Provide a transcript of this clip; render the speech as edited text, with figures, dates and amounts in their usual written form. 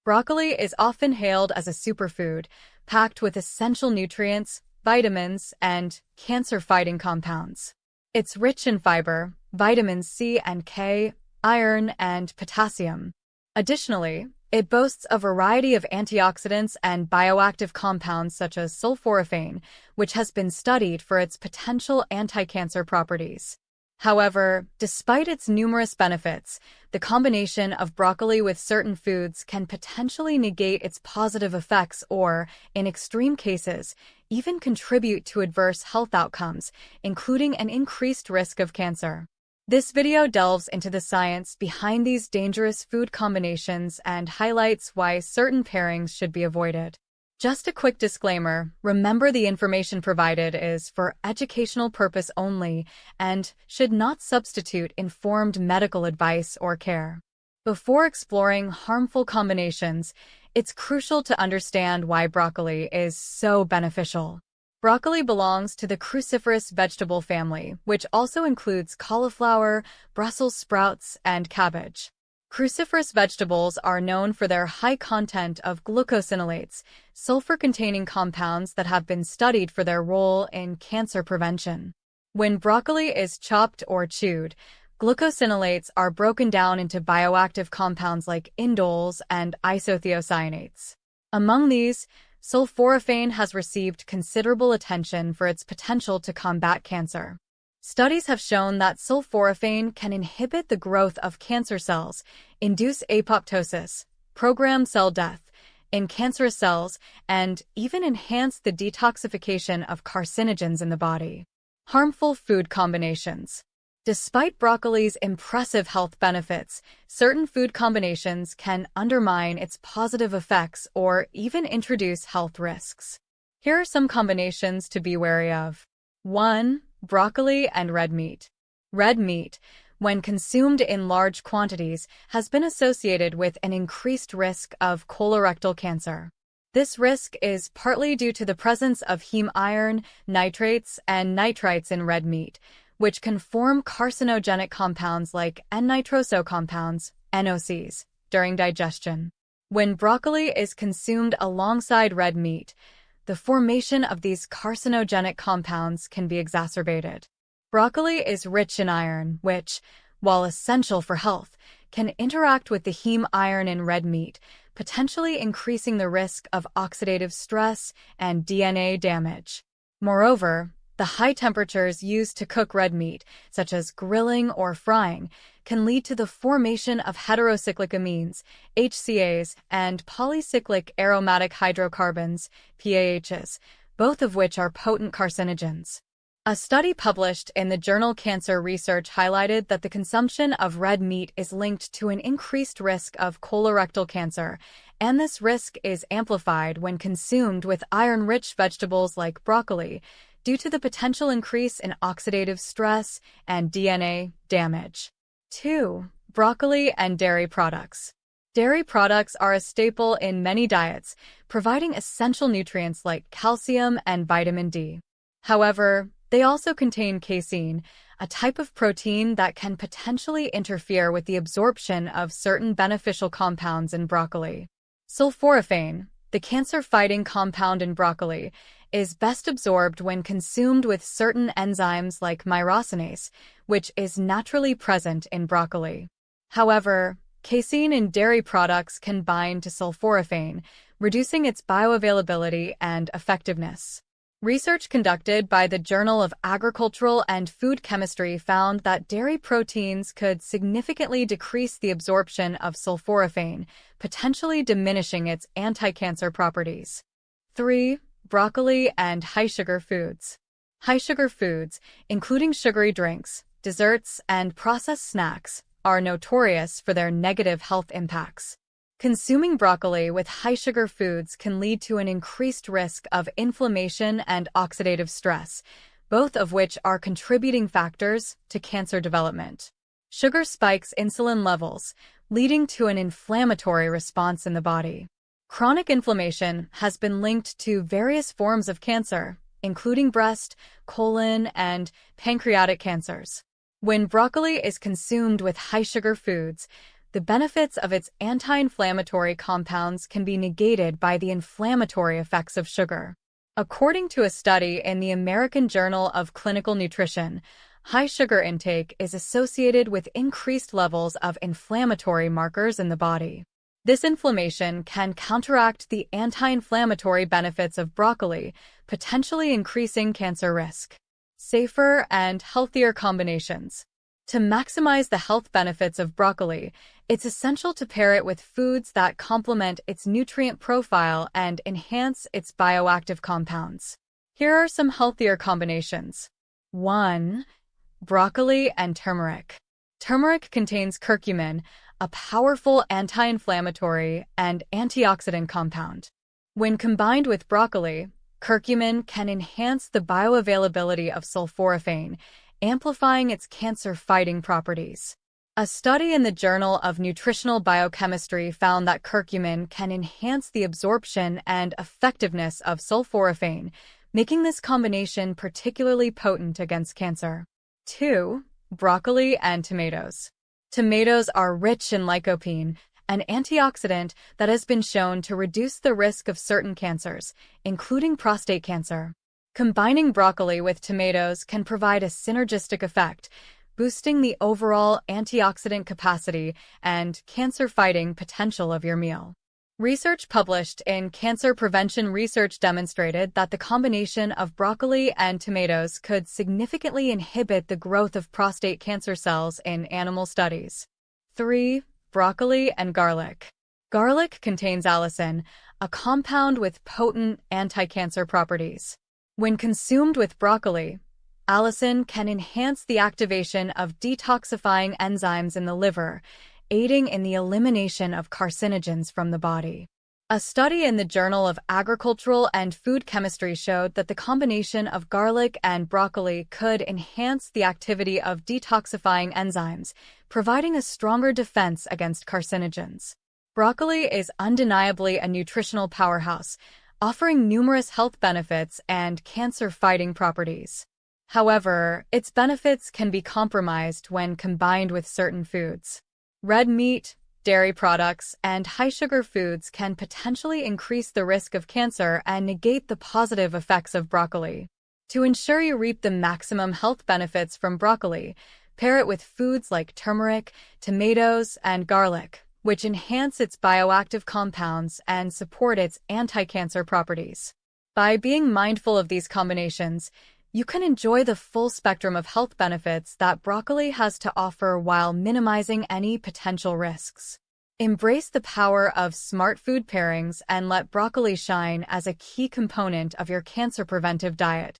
Broccoli is often hailed as a superfood, packed with essential nutrients, vitamins, and cancer-fighting compounds. It's rich in fiber, vitamins C and K, iron, and potassium. Additionally, it boasts a variety of antioxidants and bioactive compounds such as sulforaphane, which has been studied for its potential anti-cancer properties. However, despite its numerous benefits, the combination of broccoli with certain foods can potentially negate its positive effects or, in extreme cases, even contribute to adverse health outcomes, including an increased risk of cancer. This video delves into the science behind these dangerous food combinations and highlights why certain pairings should be avoided. Just a quick disclaimer, remember the information provided is for educational purpose only and should not substitute informed medical advice or care. Before exploring harmful combinations, it's crucial to understand why broccoli is so beneficial. Broccoli belongs to the cruciferous vegetable family, which also includes cauliflower, Brussels sprouts, and cabbage. Cruciferous vegetables are known for their high content of glucosinolates, sulfur-containing compounds that have been studied for their role in cancer prevention. When broccoli is chopped or chewed, glucosinolates are broken down into bioactive compounds like indoles and isothiocyanates. Among these, sulforaphane has received considerable attention for its potential to combat cancer. Studies have shown that sulforaphane can inhibit the growth of cancer cells, induce apoptosis, program cell death in cancerous cells, and even enhance the detoxification of carcinogens in the body. Harmful food combinations. Despite broccoli's impressive health benefits, certain food combinations can undermine its positive effects or even introduce health risks. Here are some combinations to be wary of. 1. Broccoli and red meat. Red meat, when consumed in large quantities, has been associated with an increased risk of colorectal cancer. This risk is partly due to the presence of heme iron, nitrates, and nitrites in red meat, which can form carcinogenic compounds like N-nitroso compounds, NOCs, during digestion. When broccoli is consumed alongside red meat, the formation of these carcinogenic compounds can be exacerbated. Broccoli is rich in iron, which, while essential for health, can interact with the heme iron in red meat, potentially increasing the risk of oxidative stress and DNA damage. Moreover, the high temperatures used to cook red meat, such as grilling or frying, can lead to the formation of heterocyclic amines, HCAs, and polycyclic aromatic hydrocarbons, PAHs, both of which are potent carcinogens. A study published in the journal Cancer Research highlighted that the consumption of red meat is linked to an increased risk of colorectal cancer, and this risk is amplified when consumed with iron-rich vegetables like broccoli, due to the potential increase in oxidative stress and DNA damage. 2. Broccoli and dairy products. Dairy products are a staple in many diets, providing essential nutrients like calcium and vitamin D. However, they also contain casein, a type of protein that can potentially interfere with the absorption of certain beneficial compounds in broccoli. Sulforaphane, the cancer-fighting compound in broccoli, is best absorbed when consumed with certain enzymes like myrosinase, which is naturally present in broccoli. However, casein in dairy products can bind to sulforaphane, reducing its bioavailability and effectiveness. Research conducted by the Journal of Agricultural and Food Chemistry found that dairy proteins could significantly decrease the absorption of sulforaphane, potentially diminishing its anti-cancer properties. 3. Broccoli and high-sugar foods. High-sugar foods, including sugary drinks, desserts, and processed snacks, are notorious for their negative health impacts. Consuming broccoli with high-sugar foods can lead to an increased risk of inflammation and oxidative stress, both of which are contributing factors to cancer development. Sugar spikes insulin levels, leading to an inflammatory response in the body. Chronic inflammation has been linked to various forms of cancer, including breast, colon, and pancreatic cancers. When broccoli is consumed with high-sugar foods, the benefits of its anti-inflammatory compounds can be negated by the inflammatory effects of sugar. According to a study in the American Journal of Clinical Nutrition, high sugar intake is associated with increased levels of inflammatory markers in the body. This inflammation can counteract the anti-inflammatory benefits of broccoli, potentially increasing cancer risk. Safer and healthier combinations. To maximize the health benefits of broccoli, it's essential to pair it with foods that complement its nutrient profile and enhance its bioactive compounds. Here are some healthier combinations. 1. Broccoli and turmeric. Turmeric contains curcumin, a powerful anti-inflammatory and antioxidant compound. When combined with broccoli, curcumin can enhance the bioavailability of sulforaphane, amplifying its cancer-fighting properties. A study in the Journal of Nutritional Biochemistry found that curcumin can enhance the absorption and effectiveness of sulforaphane, making this combination particularly potent against cancer. 2. Broccoli and tomatoes. Tomatoes are rich in lycopene, an antioxidant that has been shown to reduce the risk of certain cancers, including prostate cancer. Combining broccoli with tomatoes can provide a synergistic effect, boosting the overall antioxidant capacity and cancer-fighting potential of your meal. Research published in Cancer Prevention Research demonstrated that the combination of broccoli and tomatoes could significantly inhibit the growth of prostate cancer cells in animal studies. 3. Broccoli and garlic. Garlic contains allicin, a compound with potent anti-cancer properties. When consumed with broccoli, allicin can enhance the activation of detoxifying enzymes in the liver, aiding in the elimination of carcinogens from the body. A study in the Journal of Agricultural and Food Chemistry showed that the combination of garlic and broccoli could enhance the activity of detoxifying enzymes, providing a stronger defense against carcinogens. Broccoli is undeniably a nutritional powerhouse, offering numerous health benefits and cancer-fighting properties. However, its benefits can be compromised when combined with certain foods. Red meat, dairy products, and high-sugar foods can potentially increase the risk of cancer and negate the positive effects of broccoli. To ensure you reap the maximum health benefits from broccoli, pair it with foods like turmeric, tomatoes, and garlic, which enhance its bioactive compounds and support its anti-cancer properties. By being mindful of these combinations, you can enjoy the full spectrum of health benefits that broccoli has to offer while minimizing any potential risks. Embrace the power of smart food pairings and let broccoli shine as a key component of your cancer preventive diet.